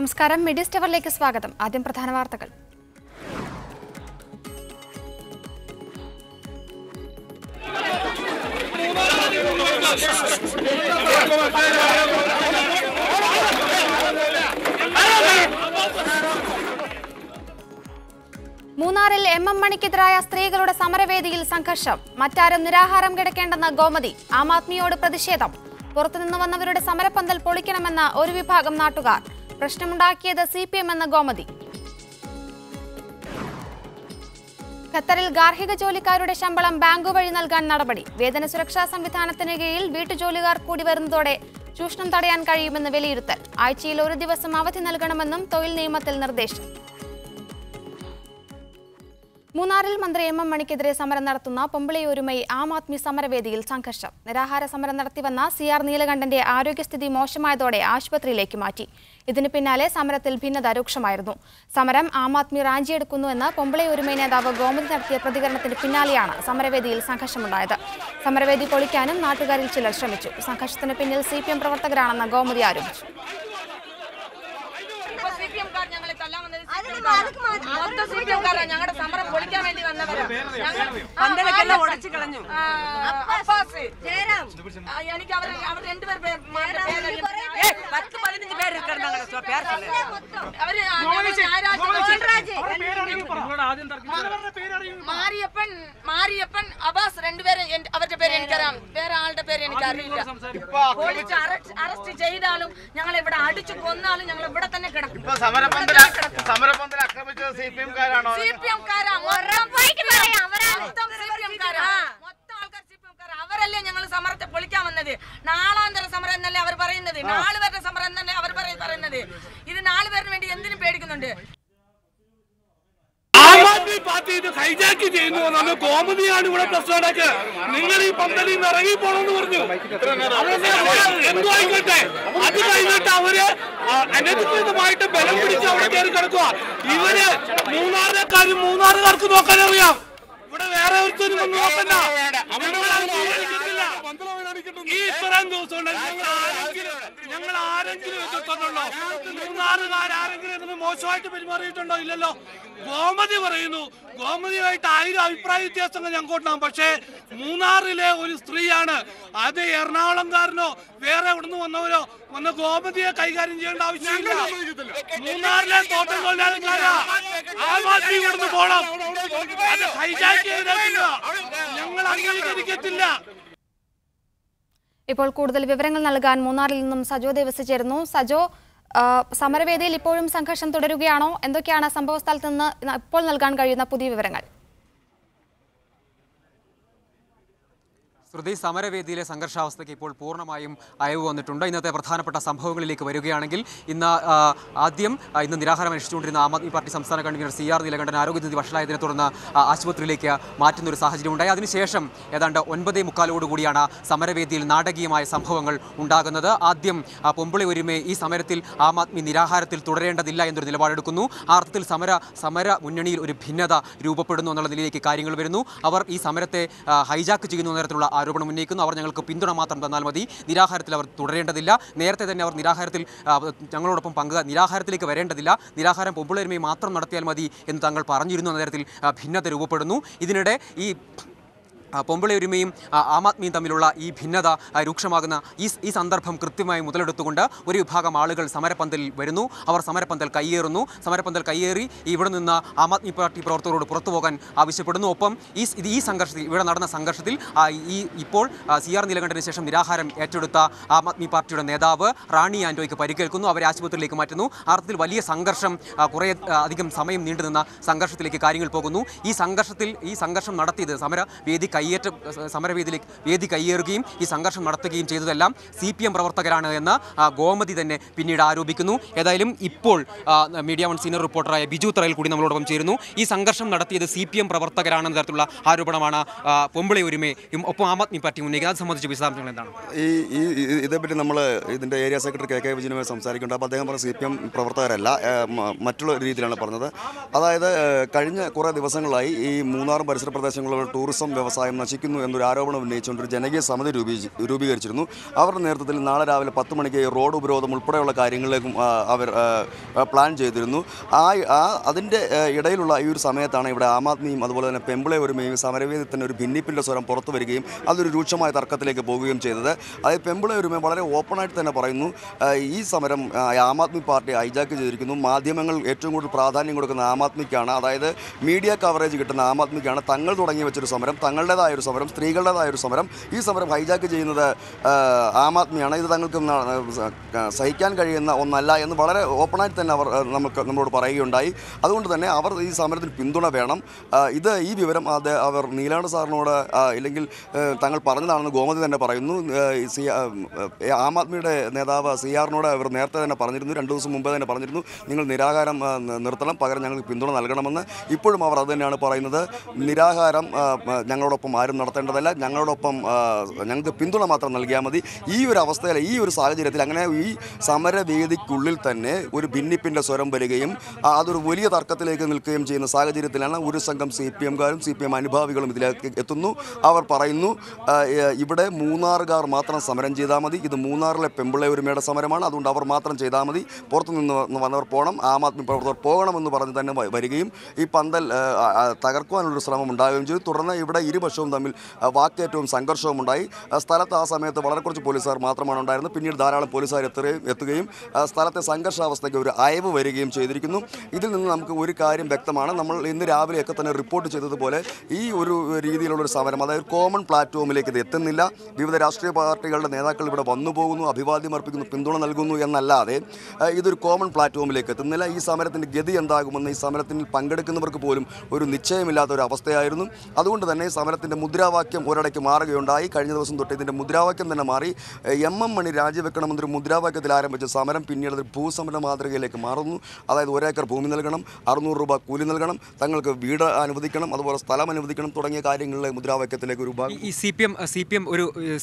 നമസ്കാരം. മിഡിസ്റ്റ് അവറിലേക്ക് സ്വാഗതം. ആദ്യം പ്രധാന വാർത്തകൾ. മൂന്നാറിൽ എം മണിക്കെതിരായ സ്ത്രീകളുടെ സമരവേദിയിൽ സംഘർഷം. മറ്റാരും നിരാഹാരം കിടക്കേണ്ടെന്ന് ഗോമതി. ആം ആദ്മിയോട് പ്രതിഷേധം. പുറത്തുനിന്ന് വന്നവരുടെ സമരപ്പന്തൽ പൊളിക്കണമെന്ന ഒരു വിഭാഗം നാട്ടുകാർ. പ്രശ്നമുണ്ടാക്കിയത് CPM എന്ന ഗോമതി. ഖത്തറിൽ ഗാർഹിക ജോലിക്കാരുടെ ശമ്പളം ബാങ്ക് വഴി നൽകാൻ നടപടി. വേതന സുരക്ഷാ സംവിധാനത്തിന് കീഴിൽ വീട്ടുജോലിക്കാർ കൂടി വരുന്നതോടെ ചൂഷണം തടയാൻ കഴിയുമെന്ന് വിലയിരുത്തൽ. ആഴ്ചയിൽ ഒരു ദിവസം അവധി നൽകണമെന്നും തൊഴിൽ നിയമത്തിൽ നിർദ്ദേശം. മൂന്നാറിൽ മന്ത്രി എം മണിക്കെതിരെ സമരം നടത്തുന്ന പൊമ്പിളിയൊരുമൈ ആം ആദ്മി സമരവേദിയിൽ സംഘർഷം. നിരാഹാര സമരം നടത്തിവന്ന CR നീലകണ്ഠന്റെ ആരോഗ്യസ്ഥിതി മോശമായതോടെ ആശുപത്രിയിലേക്ക് മാറ്റി. ഇതിന് പിന്നാലെ സമരത്തിൽ ഭിന്നത രൂക്ഷമായിരുന്നു. സമരം ആം ആദ്മി റാഞ്ചിയെടുക്കുന്നുവെന്ന് പൊമ്പിളിയൊരുമൈ നേതാവ് ഗോമതി നടത്തിയ പ്രതികരണത്തിന് പിന്നാലെയാണ് സമരവേദിയിൽ സംഘർഷമുണ്ടായത്. സമരവേദി പൊളിക്കാനും നാട്ടുകാരിൽ ചിലർ ശ്രമിച്ചു. സംഘർഷത്തിന് പിന്നിൽ CPM പ്രവർത്തകരാണെന്ന് ഗോമതി ആരോപിച്ചു. ഞങ്ങളുടെ സമരം പൊളിക്കാൻ വേണ്ടി വന്നവരാണ്. എനിക്ക് അവർ രണ്ടുപേർ മാരിയപ്പൻ അബ്ബാസ് രണ്ടുപേരും അവരുടെ പേര് എനിക്കറിയാം. വേറെ ആളുടെ പേര് എനിക്കറിയില്ല. പോലീസ് അറസ്റ്റ് ചെയ്താലും ഞങ്ങൾ ഇവിടെ അടിച്ചു കൊന്നാലും ഞങ്ങൾ ഇവിടെ തന്നെ കിടക്കും. സമരപന്തൽ ആക്രമിച്ചത് CPM-കാരാണോ? അവരല്ലേ ഞങ്ങൾ സമരത്തെ പൊളിക്കാൻ വന്നത്. നാളാന്തര സമരം എന്നല്ലേ അവർ പറയുന്നത്. 4 പേരുടെ സമരം എന്നല്ലേ അവർ പറയുന്നത്. ഇത് 4 പേരിന് വേണ്ടി എന്തിനും പേടിക്കുന്നുണ്ട്. ആം ആദ്മി പാർട്ടി ഇത് ഹൈജാക്ക് ചെയ്യുന്നു എന്നാണ് ഗോമതിയാണ് ഇവിടെ പ്രശ്നം ഉണ്ടാക്കിയത്. നിങ്ങൾ ഈ പന്തലിൽ നിന്ന് ഇറങ്ങി പോണെന്ന് പറഞ്ഞു. എന്തോ ആയിക്കോട്ടെ, അത് കഴിഞ്ഞിട്ട് അവര് അനധികൃതമായിട്ട് ബലം പിടിച്ച് അവിടെ കയറി കിടക്കുക. ഇവര് മൂന്നാറുകാർക്ക് നോക്കാനറിയാം. ഇവിടെ വേറെ ഒരുത്തരും ഒന്നും നോക്കണ്ട. ഈ ഇത്രയും ദിവസം ഞങ്ങൾ ആരെങ്കിലും എതിർത്തിട്ടുണ്ടോ? മൂന്നാറുകാരെങ്കിലും ഇതിന് മോശമായിട്ട് പെരുമാറിയിട്ടുണ്ടോ? ഇല്ലല്ലോ. ഗോമതി പറയുന്നു, ഗോമതിയുമായിട്ട് 1000 അഭിപ്രായ വ്യത്യാസങ്ങൾ ഞങ്ങൾക്കുണ്ടാകും. പക്ഷേ മൂന്നാറിലെ ഒരു സ്ത്രീയാണ്. അത് എറണാകുളംകാരനോ വേറെ എവിടുന്ന് വന്നവരോ വന്ന ഗോമതിയെ കൈകാര്യം ചെയ്യേണ്ട ആവശ്യമില്ല. മൂന്നാറിലെ തോട്ടം തൊഴിലാളിക്കാരാ. ആം ആദ്മി ഇവിടുന്ന് പോണം. അത് ഹൈജാക്ക് ചെയ്തിട്ടില്ല. ഞങ്ങൾ അംഗീകരിക്കത്തില്ല. ഇപ്പോൾ കൂടുതൽ വിവരങ്ങൾ നൽകാൻ മൂന്നാറിൽ നിന്നും സജോ ദേവസ് ചേരുന്നു. സജോ, സമരവേദിയിൽ ഇപ്പോഴും സംഘർഷം തുടരുകയാണോ? എന്തൊക്കെയാണ് സംഭവസ്ഥലത്ത് നിന്ന് ഇപ്പോൾ നൽകാൻ കഴിയുന്ന പുതിയ വിവരങ്ങൾ? ശ്രുതി, സമരവേദിയിലെ സംഘർഷാവസ്ഥയ്ക്ക് ഇപ്പോൾ പൂർണ്ണമായും അയവ് വന്നിട്ടുണ്ട്. ഇന്നത്തെ പ്രധാനപ്പെട്ട സംഭവങ്ങളിലേക്ക് വരികയാണെങ്കിൽ ഇന്ന് നിരാഹാരം അനുഷ്ഠിച്ചുകൊണ്ടിരുന്ന ആം ആദ്മി പാർട്ടി സംസ്ഥാന കൺവീനർ CR നീലകണ്ഠൻ ആരോഗ്യസ്ഥിതി വഷളായതിനെ തുടർന്ന് ആശുപത്രിയിലേക്ക് മാറ്റുന്ന ഒരു സാഹചര്യം ഉണ്ടായി. അതിനുശേഷം ഏതാണ്ട് 9:45 സമരവേദിയിൽ നാടകീയമായ സംഭവങ്ങൾ ഉണ്ടാകുന്നത്. ആദ്യം പൊമ്പിളി ഒരുമേ ഈ സമരത്തിൽ ആം ആദ്മി നിരാഹാരത്തിൽ തുടരേണ്ടതില്ല എന്നൊരു നിലപാടെടുക്കുന്നു. ആ അർത്ഥത്തിൽ സമര മുന്നണിയിൽ ഒരു ഭിന്നത രൂപപ്പെടുന്നു എന്നുള്ള നിലയിലേക്ക് കാര്യങ്ങൾ വരുന്നു. അവർ ഈ സമരത്തെ ഹൈജാക്ക് ചെയ്യുന്ന തരത്തിലുള്ള ആരോപണം ഉന്നയിക്കുന്നു. അവർ ഞങ്ങൾക്ക് പിന്തുണ മാത്രം തന്നാൽ മതി, നിരാഹാരത്തിൽ അവർ തുടരേണ്ടതില്ല. നേരത്തെ തന്നെ അവർ ഞങ്ങളോടൊപ്പം നിരാഹാരത്തിലേക്ക് വരേണ്ടതില്ല, നിരാഹാരം പൊമ്പിളൊരുമയെ മാത്രം നടത്തിയാൽ മതി എന്ന് താങ്കൾ പറഞ്ഞിരുന്നു എന്ന തരത്തിൽ ഭിന്നത രൂപപ്പെടുന്നു. ഇതിനിടെ ഈ പൊമ്പിളിയൊരുമയും ആം ആദ്മിയും തമ്മിലുള്ള ഈ ഭിന്നത രൂക്ഷമാകുന്ന ഈ സന്ദർഭം കൃത്യമായി മുതലെടുത്തുകൊണ്ട് ഒരു വിഭാഗം ആളുകൾ സമരപ്പന്തലിൽ വരുന്നു. അവർ സമരപ്പന്തൽ കയ്യേറി ഇവിടെ നിന്ന് ആം ആദ്മി പാർട്ടി പ്രവർത്തകരോട് പുറത്തു പോകാൻ ആവശ്യപ്പെടുന്നു. ഒപ്പം ഈ സംഘർഷത്തിൽ ഇവിടെ നടന്ന സംഘർഷത്തിൽ ഇപ്പോൾ CR നീലകണ്ഠന് ശേഷം നിരാഹാരം ഏറ്റെടുത്ത ആം ആദ്മി പാർട്ടിയുടെ നേതാവ് റാണി ആൻഡോയ്ക്ക് പരിക്കേൽക്കുന്നു. അവരെ ആശുപത്രിയിലേക്ക് മാറ്റുന്നു. ആ അർത്ഥത്തിൽ വലിയ സംഘർഷം, കുറേ അധികം സമയം നീണ്ടുനിന്ന സംഘർഷത്തിലേക്ക് കാര്യങ്ങൾ പോകുന്നു. ഈ സംഘർഷം നടത്തിയത് വേദി കയ്യേറുകയും ഈ സംഘർഷം നടത്തുകയും ചെയ്തതെല്ലാം CPM പ്രവർത്തകരാണ് എന്ന് ഗോമതി തന്നെ പിന്നീട് ആരോപിക്കുന്നു. ഏതായാലും ഇപ്പോൾ മീഡിയ വൺ സീനിയർ റിപ്പോർട്ടറായ ബിജു തറയിൽ കൂടി നമ്മളോടൊപ്പം ചേരുന്നു. ഈ സംഘർഷം നടത്തിയത് CPM പ്രവർത്തകരാണെന്ന തരത്തിലുള്ള ആരോപണമാണ് പൊമ്പിളി ഒരുമയും ഒപ്പം ആം ആദ്മി പാർട്ടി ഉന്നയിക്കുന്നത്. അത് സംബന്ധിച്ച് വിശദാംശങ്ങൾ എന്താണ്? ഇതേപ്പറ്റി നമ്മൾ ഇതിൻ്റെ ഏരിയ സെക്രട്ടറി KK വിജയനുമായി സംസാരിക്കുന്നുണ്ട്. അപ്പോൾ അദ്ദേഹം പറഞ്ഞ CPM പ്രവർത്തകരല്ല, മറ്റുള്ള രീതിയിലാണ് പറഞ്ഞത്. അതായത് കഴിഞ്ഞ കുറേ ദിവസങ്ങളായി ഈ മൂന്നാറും പരിസര പ്രദേശങ്ങളിലുള്ള ടൂറിസം വ്യവസായം സമരം നശിക്കുന്നു എന്നൊരു ആരോപണം ഉന്നയിച്ചുകൊണ്ട് ഒരു ജനകീയ സമിതി രൂപീകരിച്ചിരുന്നു. അവരുടെ നേതൃത്വത്തിൽ നാളെ രാവിലെ 10 മണിക്ക് റോഡ് ഉപരോധം ഉൾപ്പെടെയുള്ള കാര്യങ്ങളിലേക്കും അവർ പ്ലാൻ ചെയ്തിരുന്നു. അതിൻ്റെ ഇടയിലുള്ള ഈ ഒരു സമയത്താണ് ഇവിടെ ആം ആദ്മിയും അതുപോലെ തന്നെ പെമ്പിളെ ഒരുമയും സമരവേദി തന്നെ ഒരു ഭിന്നിപ്പിൻ്റെ സ്വരം പുറത്തു വരികയും അതൊരു രൂക്ഷമായ തർക്കത്തിലേക്ക് പോകുകയും ചെയ്തത്. അതായത് പെമ്പിളെ ഒരുമ വളരെ ഓപ്പണായിട്ട് തന്നെ പറയുന്നു, ഈ സമരം ആം ആദ്മി പാർട്ടി ഹൈജാക്ക് ചെയ്തിരിക്കുന്നു. മാധ്യമങ്ങൾ ഏറ്റവും കൂടുതൽ പ്രാധാന്യം കൊടുക്കുന്ന ആം ആദ്മിക്കാണ്, അതായത് മീഡിയ കവറേജ് കിട്ടുന്ന ആം ആദ്മിക്കാണ്. തങ്ങൾ തുടങ്ങി വെച്ചൊരു സമരം, തങ്ങളുടേതായൊരു സമരം, സ്ത്രീകളുടേതായൊരു സമരം, ഈ സമരം ഹൈജാക്ക് ചെയ്യുന്നത് ആം ആദ്മിയാണ്. ഇത് തങ്ങൾക്ക് സഹിക്കാൻ കഴിയുന്ന ഒന്നല്ല എന്ന് വളരെ ഓപ്പണായിട്ട് തന്നെ അവർ നമ്മളോട് പറയുകയുണ്ടായി. അതുകൊണ്ട് തന്നെ അവർ ഈ സമരത്തിന് പിന്തുണ വേണം. ഈ വിവരം അവർ നീലാണ്ട് സാറിനോട് ഇല്ലെങ്കിൽ തങ്ങൾ പറഞ്ഞതാണെന്ന് ഗോമതി തന്നെ പറയുന്നു. ആം ആദ്മിയുടെ നേതാവ് CR-നോട് അവർ നേരത്തെ തന്നെ പറഞ്ഞിരുന്നു, 2 ദിവസം മുമ്പേ തന്നെ പറഞ്ഞിരുന്നു, നിങ്ങൾ നിരാഹാരം നിർത്തണം, പകരം ഞങ്ങൾക്ക് പിന്തുണ നൽകണമെന്ന്. ഇപ്പോഴും അവർ അത് തന്നെയാണ് പറയുന്നത്. നിരാഹാരം ഞങ്ങളോടൊപ്പം ആരും നടത്തേണ്ടതല്ല, ഞങ്ങൾക്ക് പിന്തുണ മാത്രം നൽകിയാൽ മതി. ഈ ഒരു അവസ്ഥയിൽ, ഈ ഒരു സാഹചര്യത്തിൽ അങ്ങനെ ഈ സമരവേദിക്കുള്ളിൽ തന്നെ ഒരു ഭിന്നിപ്പിൻ്റെ സ്വരം വരികയും അതൊരു വലിയ തർക്കത്തിലേക്ക് നിൽക്കുകയും ചെയ്യുന്ന സാഹചര്യത്തിലാണ് ഒരു സംഘം CPM-കാരും CPM അനുഭാവികളും ഇതിലേക്ക് എത്തുന്നു. അവർ പറയുന്നു, ഇവിടെ മൂന്നാറുകാർ മാത്രം സമരം ചെയ്താൽ മതി, ഇത് മൂന്നാറിലെ പെമ്പിളെ ഒരുമയുടെ സമരമാണ്, അതുകൊണ്ട് അവർ മാത്രം ചെയ്താൽ മതി, പുറത്തുനിന്ന് വന്നവർ പോകണം, ആം ആദ്മി പ്രവർത്തകർ പോകണമെന്ന് പറഞ്ഞ് തന്നെ വരികയും ഈ പന്തൽ തകർക്കുവാനുള്ളൊരു ശ്രമം ഉണ്ടാവുകയും ചെയ്തു. തുടർന്ന് ഇവിടെ ഇരുപക്ഷവും തമ്മിൽ വാക്കേറ്റവും സംഘർഷവും ഉണ്ടായി. സ്ഥലത്ത് ആ സമയത്ത് വളരെ കുറച്ച് പോലീസുകാർ മാത്രമാണ് ഉണ്ടായിരുന്നത്. പിന്നീട് ധാരാളം പോലീസുകാർ എത്തുകയും സ്ഥലത്തെ സംഘർഷാവസ്ഥയ്ക്ക് ഒരു അയവ് വരികയും ചെയ്തിരിക്കുന്നു. ഇതിൽ നിന്ന് നമുക്ക് ഒരു കാര്യം വ്യക്തമാണ്, നമ്മൾ ഇന്ന് രാവിലെയൊക്കെ തന്നെ റിപ്പോർട്ട് ചെയ്തതുപോലെ ഈ ഒരു രീതിയിലുള്ളൊരു സമരം, അതായത് കോമൺ പ്ലാറ്റ്ഫോമിലേക്ക് ഇത് എത്തുന്നില്ല. വിവിധ രാഷ്ട്രീയ പാർട്ടികളുടെ നേതാക്കൾ ഇവിടെ വന്നു പോകുന്നു, അഭിവാദ്യം അർപ്പിക്കുന്നു, പിന്തുണ നൽകുന്നു എന്നല്ലാതെ ഇതൊരു കോമൺ പ്ലാറ്റ്ഫോമിലേക്ക് എത്തുന്നില്ല. ഈ സമരത്തിൻ്റെ ഗതി എന്താകുമെന്ന് ഈ സമരത്തിൽ പങ്കെടുക്കുന്നവർക്ക് പോലും ഒരു നിശ്ചയമില്ലാത്ത ഒരു അവസ്ഥയായിരുന്നു. അതുകൊണ്ട് തന്നെ സമരത്തിൻ്റെ മുദ്രാവാക്യം ഒരിടയ്ക്ക് മാറുകയുണ്ടായി. കഴിഞ്ഞ ദിവസം തൊട്ട് ഇതിൻ്റെ മുദ്രാവാക്യം തന്നെ മാറി. MM മണി രാജിവെക്കണമെന്നൊരു മുദ്രാവാക്യത്തിൽ ആരംഭിച്ച സമരം പിന്നീട് ഒരു ഭൂസമര മാതൃകയിലേക്ക് മാറുന്നു. അതായത് 1 ഏക്കർ ഭൂമി നൽകണം, 600 രൂപ കൂലി നൽകണം, തങ്ങൾക്ക് വീട് അനുവദിക്കണം, അതുപോലെ സ്ഥലം അനുവദിക്കണം തുടങ്ങിയ കാര്യങ്ങളിലെ മുദ്രാവാക്യത്തിലേക്ക് ഒരു ഭാഗം. ഈ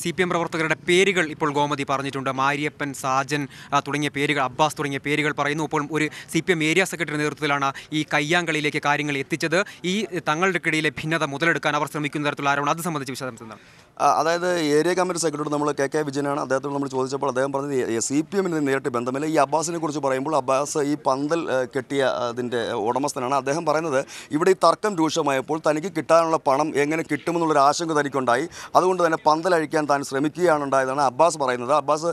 CPM പ്രവർത്തകരുടെ പേരുകൾ ഇപ്പോൾ ഗോമതി പറഞ്ഞിട്ടുണ്ട്. മാരിയപ്പൻ, സാജൻ തുടങ്ങിയ പേരുകൾ, അബ്ബാസ് തുടങ്ങിയ പേരുകൾ പറയുന്നു. ഇപ്പോൾ ഒരു CPM ഏരിയ സെക്രട്ടറി നേതൃത്വത്തിലാണ് ഈ കയ്യാങ്കളിയിലേക്ക് കാര്യങ്ങൾ എത്തിച്ചത്. ഈ തങ്ങളുടെക്കിടയിലെ ഭിന്നത മുതലെടുക്കാൻ അവർ ശ്രമിക്കുന്ന തരത്തിലുള്ള ആരോപണം, അത് സംബന്ധിച്ച് വിശദാംശം എന്താണ്? അതായത് ഏരിയ കമ്മിറ്റി സെക്രട്ടറി നമ്മൾ KK വിജയനാണ്. അദ്ദേഹത്തോട് നമ്മൾ ചോദിച്ചപ്പോൾ അദ്ദേഹം പറഞ്ഞത് CPM-ന് നേരിട്ട് ബന്ധമില്ല. ഈ അബ്ബാസിനെ കുറിച്ച് പറയുമ്പോൾ അബ്ബാസ് ഈ പന്തൽ കെട്ടിയ അതിൻ്റെ ഉടമസ്ഥനാണ്. അദ്ദേഹം പറയുന്നത് ഇവിടെ ഈ തർക്കം രൂക്ഷമായപ്പോൾ തനിക്ക് കിട്ടാനുള്ള പണം എങ്ങനെ കിട്ടുമെന്നുള്ളൊരു ആശങ്ക തനിക്കുണ്ടായി, അതുകൊണ്ട് തന്നെ പന്തൽ അഴിക്കാൻ താൻ ശ്രമിക്കുകയാണ് ഉണ്ടായതാണ് അബ്ബാസ് പറയുന്നത്. അബ്ബാസ്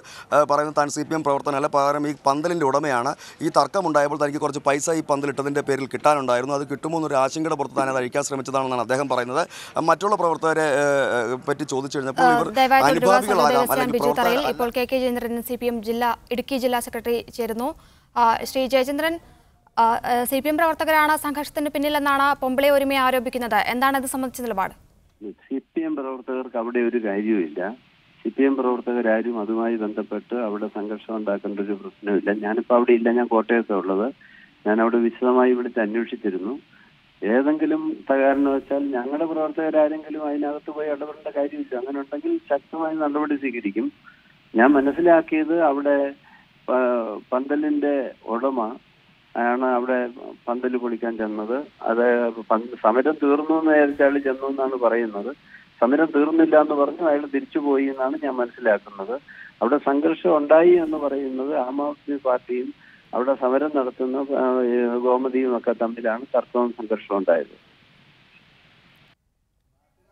പറയുന്നത് താൻ CPM പ്രവർത്തനമല്ല, പകരം ഈ പന്തലിൻ്റെ ഉടമയാണ്. ഈ തർക്കമുണ്ടായപ്പോൾ തനിക്ക് കുറച്ച് പൈസ ഈ പന്തലിട്ടതിൻ്റെ പേരിൽ കിട്ടാനുണ്ടായിരുന്നു, അത് കിട്ടുമോ എന്നൊരു ആശങ്കയുടെ പുറത്ത് താൻ അത് അഴിക്കാൻ ശ്രമിച്ചതാണെന്നാണ് അദ്ദേഹം പറയുന്നത്. മറ്റുള്ള പ്രവർത്തകരെ പറ്റി ചോദിച്ചു കഴിഞ്ഞപ്പോൾ ഇപ്പോൾ KK ജയേന്ദ്രൻ CPM ഇടുക്കി ജില്ലാ സെക്രട്ടറി ചേരുന്നു. ശ്രീ ജയചന്ദ്രൻ, CPM പ്രവർത്തകരാണ് സംഘർഷത്തിന് പിന്നിലെന്നാണ് പെമ്പിളെ ഒരുമയെ ആരോപിക്കുന്നത്. എന്താണ് ഇത് സംബന്ധിച്ച നിലപാട്? CPM പ്രവർത്തകർക്ക് അവിടെ ഒരു കാര്യവുമില്ല. CPM പ്രവർത്തകരാരും അതുമായി ബന്ധപ്പെട്ട് അവിടെ സംഘർഷം ഉണ്ടാക്കേണ്ട ഒരു പ്രശ്നമില്ല. ഞാനിപ്പോൾ അവിടെ ഇല്ല, ഞാൻ കോട്ടയത്താണ് ഉള്ളത്. ഞാൻ അവിടെ വിശദമായി വിളിച്ച് അന്വേഷിച്ചിരുന്നു. ഏതെങ്കിലും തകരാറെന്ന് വെച്ചാൽ ഞങ്ങളുടെ പ്രവർത്തകരാരെങ്കിലും അതിനകത്ത് പോയി ഇടപെടേണ്ട കാര്യമില്ല. അങ്ങനെ ഉണ്ടെങ്കിൽ ശക്തമായ നടപടി സ്വീകരിക്കും. ഞാൻ മനസ്സിലാക്കിയത് അവിടെ പന്തലിന്റെ ഉടമ ആണ് അവിടെ പന്തൽ പൊളിക്കാൻ ചെന്നത്. അത് സമരം തീർന്നു എന്ന് വിചാരിച്ച അയാൾ ചെന്നു എന്നാണ് പറയുന്നത്. സമരം തീർന്നില്ല എന്ന് പറഞ്ഞു അയാൾ തിരിച്ചുപോയി എന്നാണ് ഞാൻ മനസ്സിലാക്കുന്നത്. അവിടെ സംഘർഷം ഉണ്ടായി എന്ന് പറയുന്നത് ആം ആദ്മി പാർട്ടിയും അവിടെ സമരം നടത്തുന്ന ഗോമതിയും ഒക്കെ തമ്മിലാണ് തർക്കവും സംഘർഷവും ഉണ്ടായത്.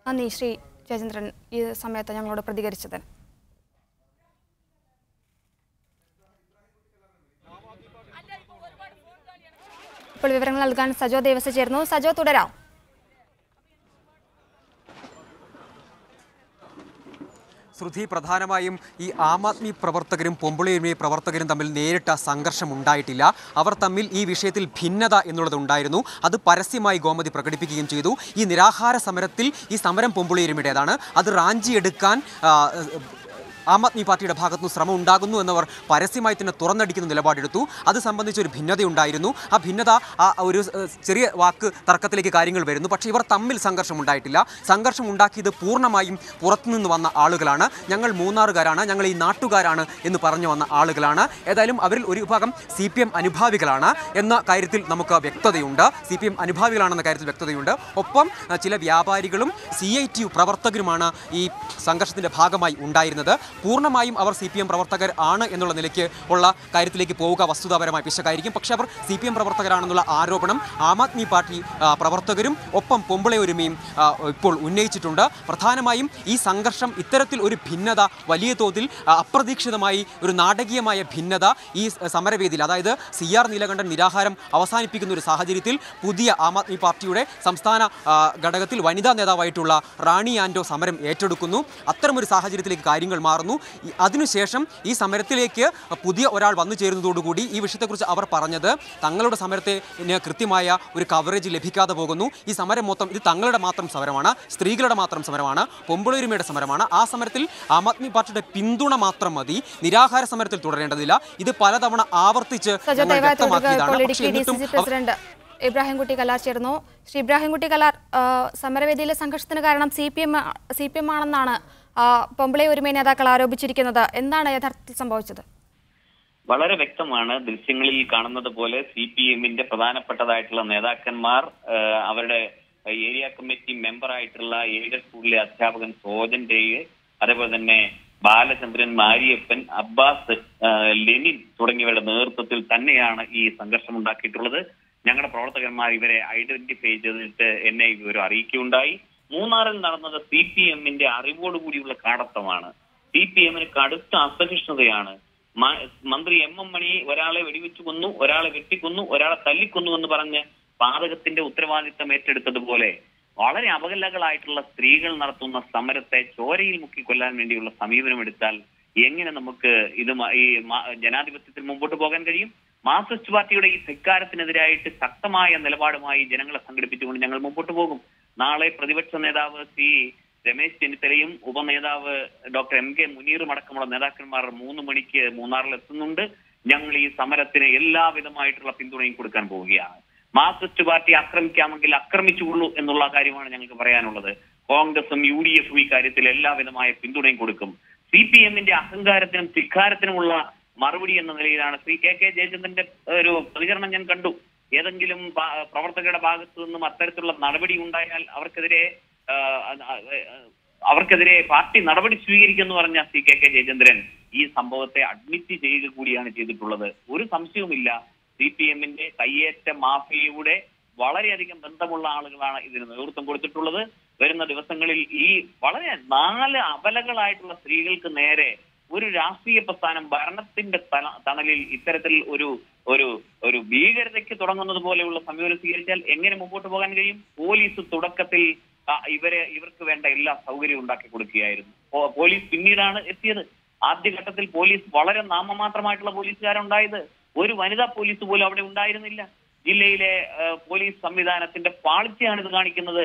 നന്ദി ശ്രീ ജയചന്ദ്രൻ ഈ സമയത്ത് ഞങ്ങളോട് പ്രതികരിച്ചത്. ഇപ്പോൾ വിവരങ്ങൾ നൽകാൻ സജോ ദേവസ് ചേർന്നു. സജോ, തുടരാം. ശ്രുതി, പ്രധാനമായും ഈ ആം ആദ്മി പ്രവർത്തകരും പെമ്പിളെ ഒരുമ പ്രവർത്തകരും തമ്മിൽ നേരിട്ട സംഘർഷം ഉണ്ടായിട്ടില്ല. അവർ തമ്മിൽ ഈ വിഷയത്തിൽ ഭിന്നത എന്നുള്ളത് ഉണ്ടായിരുന്നു. അത് പരസ്യമായി ഗോമതി പ്രകടിപ്പിക്കുകയും ചെയ്തു. ഈ നിരാഹാര സമരത്തിൽ ഈ സമരം പെമ്പിളെ ഒരുമയുടേതാണ്. അത് റാഞ്ചിയെടുക്കാൻ ആം ആദ്മി പാർട്ടിയുടെ ഭാഗത്തുനിന്ന് ശ്രമം ഉണ്ടാകുന്നു എന്നവർ പരസ്യമായി തന്നെ തുറന്നടിക്കുന്ന നിലപാടെടുത്തു. അത് സംബന്ധിച്ച് ഒരു ഭിന്നതയുണ്ടായിരുന്നു. ആ ഭിന്നത ഒരു ചെറിയ വാക്ക് തർക്കത്തിലേക്ക് കാര്യങ്ങൾ വരുന്നു. പക്ഷേ ഇവർ തമ്മിൽ സംഘർഷം ഉണ്ടായിട്ടില്ല. സംഘർഷം ഉണ്ടാക്കിയത് പൂർണ്ണമായും പുറത്തുനിന്ന് വന്ന ആളുകളാണ്. ഞങ്ങൾ മൂന്നാറുകാരാണ്, ഞങ്ങൾ ഈ നാട്ടുകാരാണ് എന്ന് പറഞ്ഞു വന്ന ആളുകളാണ്. ഏതായാലും അവരിൽ ഒരു വിഭാഗം CPM അനുഭാവികളാണ് എന്ന കാര്യത്തിൽ നമുക്ക് വ്യക്തതയുണ്ട്. CPM അനുഭാവികളാണെന്ന കാര്യത്തിൽ വ്യക്തതയുണ്ട്. ഒപ്പം ചില വ്യാപാരികളും CITU പ്രവർത്തകരുമാണ് ഈ സംഘർഷത്തിൻ്റെ ഭാഗമായി ഉണ്ടായിരുന്നത്. പൂർണ്ണമായും അവർ CPM പ്രവർത്തകർ ആണ് എന്നുള്ള നിലയ്ക്ക് ഉള്ള കാര്യത്തിലേക്ക് പോവുക വസ്തുതാപരമായ പിശകായിരിക്കും. പക്ഷേ അവർ CPM പ്രവർത്തകരാണെന്നുള്ള ആരോപണം ആം ആദ്മി പാർട്ടി പ്രവർത്തകരും ഒപ്പം പൊമ്പിളയൊരുമയും ഇപ്പോൾ ഉന്നയിച്ചിട്ടുണ്ട്. പ്രധാനമായും ഈ സംഘർഷം ഇത്തരത്തിൽ ഒരു ഭിന്നത വലിയ തോതിൽ അപ്രതീക്ഷിതമായി ഒരു നാടകീയമായ ഭിന്നത ഈ സമരവേദിയിൽ, അതായത് CR നീലകണ്ഠൻ നിരാഹാരം അവസാനിപ്പിക്കുന്ന ഒരു സാഹചര്യത്തിൽ പുതിയ ആം ആദ്മി പാർട്ടിയുടെ സംസ്ഥാന ഘടകത്തിൽ വനിതാ നേതാവായിട്ടുള്ള റാണി ആൻഡോ സമരം ഏറ്റെടുക്കുന്നു. അത്തരമൊരു സാഹചര്യത്തിലേക്ക് കാര്യങ്ങൾ മാറുന്നു. അതിനുശേഷം ഈ സമരത്തിലേക്ക് പുതിയ ഒരാൾ വന്നു ചേരുന്നതോടുകൂടി ഈ വിഷയത്തെക്കുറിച്ച് അവർ പറഞ്ഞത് തങ്ങളുടെ സമരത്തിന് കൃത്യമായ ഒരു കവറേജ് ലഭിക്കാതെ പോകുന്നു. ഈ സമരം മൊത്തം ഇത് തങ്ങളുടെ മാത്രം സമരമാണ്, സ്ത്രീകളുടെ മാത്രം സമരമാണ്, പൊമ്പിളയൊരുമയുടെ സമരമാണ്. ആ സമരത്തിൽ ആം ആദ്മി പാർട്ടിയുടെ പിന്തുണ മാത്രം മതി, നിരാഹാര സമരത്തിൽ തുടരേണ്ടതില്ല. ഇത് പലതവണ ആവർത്തിച്ച് പ്രസിഡന്റ് ഇബ്രാഹിംകുട്ടി കലാർ ചേർന്നു. ശ്രീ ഇബ്രാഹിംകുട്ടി കലാർ, സമരവേദിയിലെ സംഘർഷത്തിന് കാരണം CPM ആണെന്നാണ് പൊമ്പിളയൊരുമ നേതാക്കൾ ആരോപിച്ചിരിക്കുന്നത്. എന്താണ് യഥാർത്ഥത്തിൽ സംഭവിച്ചത്? വളരെ വ്യക്തമാണ്. ദൃശ്യങ്ങളിൽ കാണുന്നത് പോലെ CPM-ന്റെ പ്രധാനപ്പെട്ടതായിട്ടുള്ള നേതാക്കന്മാർ അവരുടെ ഏരിയ കമ്മിറ്റി മെമ്പറായിട്ടുള്ള എയ്ഡഡ് സ്കൂളിലെ അധ്യാപകൻ സോജൻ ഡേയ്, അതേപോലെ തന്നെ ബാലചന്ദ്രൻ, മാരിയപ്പൻ, അബ്ബാസ്, ലെനിൻ തുടങ്ങിയവരുടെ നേതൃത്വത്തിൽ തന്നെയാണ് ഈ സംഘർഷം ഉണ്ടാക്കിയിട്ടുള്ളത്. ഞങ്ങളുടെ പ്രവർത്തകന്മാർ ഇവരെ ഐഡന്റിഫൈ ചെയ്തിട്ട് എന്നെ ഇവർ അറിയിക്കുകയുണ്ടായി. മൂന്നാറിൽ നടന്നത് CPM-ന്റെ അറിവോടുകൂടിയുള്ള കാടത്തമാണ്. CPM-ന് കടുത്ത അസഹിഷ്ണുതയാണ്. മന്ത്രി MM മണി ഒരാളെ വെടിവെച്ചു കൊന്നു, ഒരാളെ വെട്ടിക്കൊന്നു, ഒരാളെ തല്ലിക്കൊന്നു എന്ന് പറഞ്ഞ് പാതകത്തിന്റെ ഉത്തരവാദിത്തം ഏറ്റെടുത്തതുപോലെ വളരെ അപകടങ്ങളായിട്ടുള്ള സ്ത്രീകൾ നടത്തുന്ന സമരത്തെ ചോരയിൽ മുക്കി കൊല്ലാൻ വേണ്ടിയുള്ള സമീപനമെടുത്താൽ എങ്ങനെ നമുക്ക് ഈ ജനാധിപത്യത്തിൽ മുമ്പോട്ട് പോകാൻ കഴിയും? മാർക്സിസ്റ്റ് പാർട്ടിയുടെ ഈ ധിക്കാരത്തിനെതിരായിട്ട് ശക്തമായ നിലപാടുമായി ജനങ്ങളെ സംഘടിപ്പിച്ചുകൊണ്ട് ഞങ്ങൾ മുമ്പോട്ട് പോകും. നാളെ പ്രതിപക്ഷ നേതാവ് ശ്രീ രമേശ് ചെന്നിത്തലയും ഉപനേതാവ് ഡോക്ടർ MK മുനീറും അടക്കമുള്ള നേതാക്കന്മാർ 3 മണിക്ക് മൂന്നാറിൽ എത്തുന്നുണ്ട്. ഞങ്ങൾ ഈ സമരത്തിന് എല്ലാവിധമായിട്ടുള്ള പിന്തുണയും കൊടുക്കാൻ പോവുകയാണ്. മാർക്സിസ്റ്റ് പാർട്ടി ആക്രമിക്കാമെങ്കിൽ ആക്രമിച്ചുകൊള്ളൂ എന്നുള്ള കാര്യമാണ് ഞങ്ങൾക്ക് പറയാനുള്ളത്. കോൺഗ്രസും UDF-ഉം ഈ കാര്യത്തിൽ എല്ലാവിധമായ പിന്തുണയും കൊടുക്കും. CPM-ന്റെ അഹങ്കാരത്തിനും ധിക്കാരത്തിനുമുള്ള മറുപടി എന്ന നിലയിലാണ് ശ്രീ KK ജയചന്ദ്രന്റെ ഒരു പ്രതികരണം ഞാൻ കണ്ടു. ഏതെങ്കിലും പ്രവർത്തകരുടെ ഭാഗത്തു നിന്നും അത്തരത്തിലുള്ള നടപടി ഉണ്ടായാൽ അവർക്കെതിരെ പാർട്ടി നടപടി സ്വീകരിക്കുമെന്ന് പറഞ്ഞ ശ്രീ KK ജയചന്ദ്രൻ ഈ സംഭവത്തെ അഡ്മിറ്റ് ചെയ്യുക കൂടിയാണ് ചെയ്തിട്ടുള്ളത്. ഒരു സംശയവുമില്ല, CPM-ന്റെ കയ്യേറ്റ മാഫിയയുടെ വളരെയധികം ബന്ധമുള്ള ആളുകളാണ് ഇതിന് നേതൃത്വം കൊടുത്തിട്ടുള്ളത്. വരുന്ന ദിവസങ്ങളിൽ ഈ വളരെ 4 അബലകളായിട്ടുള്ള സ്ത്രീകൾക്ക് നേരെ ഒരു രാഷ്ട്രീയ പ്രസ്ഥാനം ഭരണത്തിന്റെ തണലിൽ ഇത്തരത്തിൽ ഒരു ഭീകരതയ്ക്ക് തുടങ്ങുന്നത് പോലെയുള്ള സമീപനം സ്വീകരിച്ചാൽ എങ്ങനെ മുമ്പോട്ട് പോകാൻ കഴിയും? പോലീസ് തുടക്കത്തിൽ ഇവർക്ക് വേണ്ട എല്ലാ സൗകര്യവും ഉണ്ടാക്കി കൊടുക്കുകയായിരുന്നു. പോലീസ് പിന്നീടാണ് എത്തിയത്. ആദ്യഘട്ടത്തിൽ പോലീസ് വളരെ നാമമാത്രമായിട്ടുള്ള പോലീസുകാരുണ്ടായത്. ഒരു വനിതാ പോലീസ് പോലും അവിടെ ഉണ്ടായിരുന്നില്ല. ജില്ലയിലെ പോലീസ് സംവിധാനത്തിന്റെ പാളിച്ചയാണ് ഇത് കാണിക്കുന്നത്.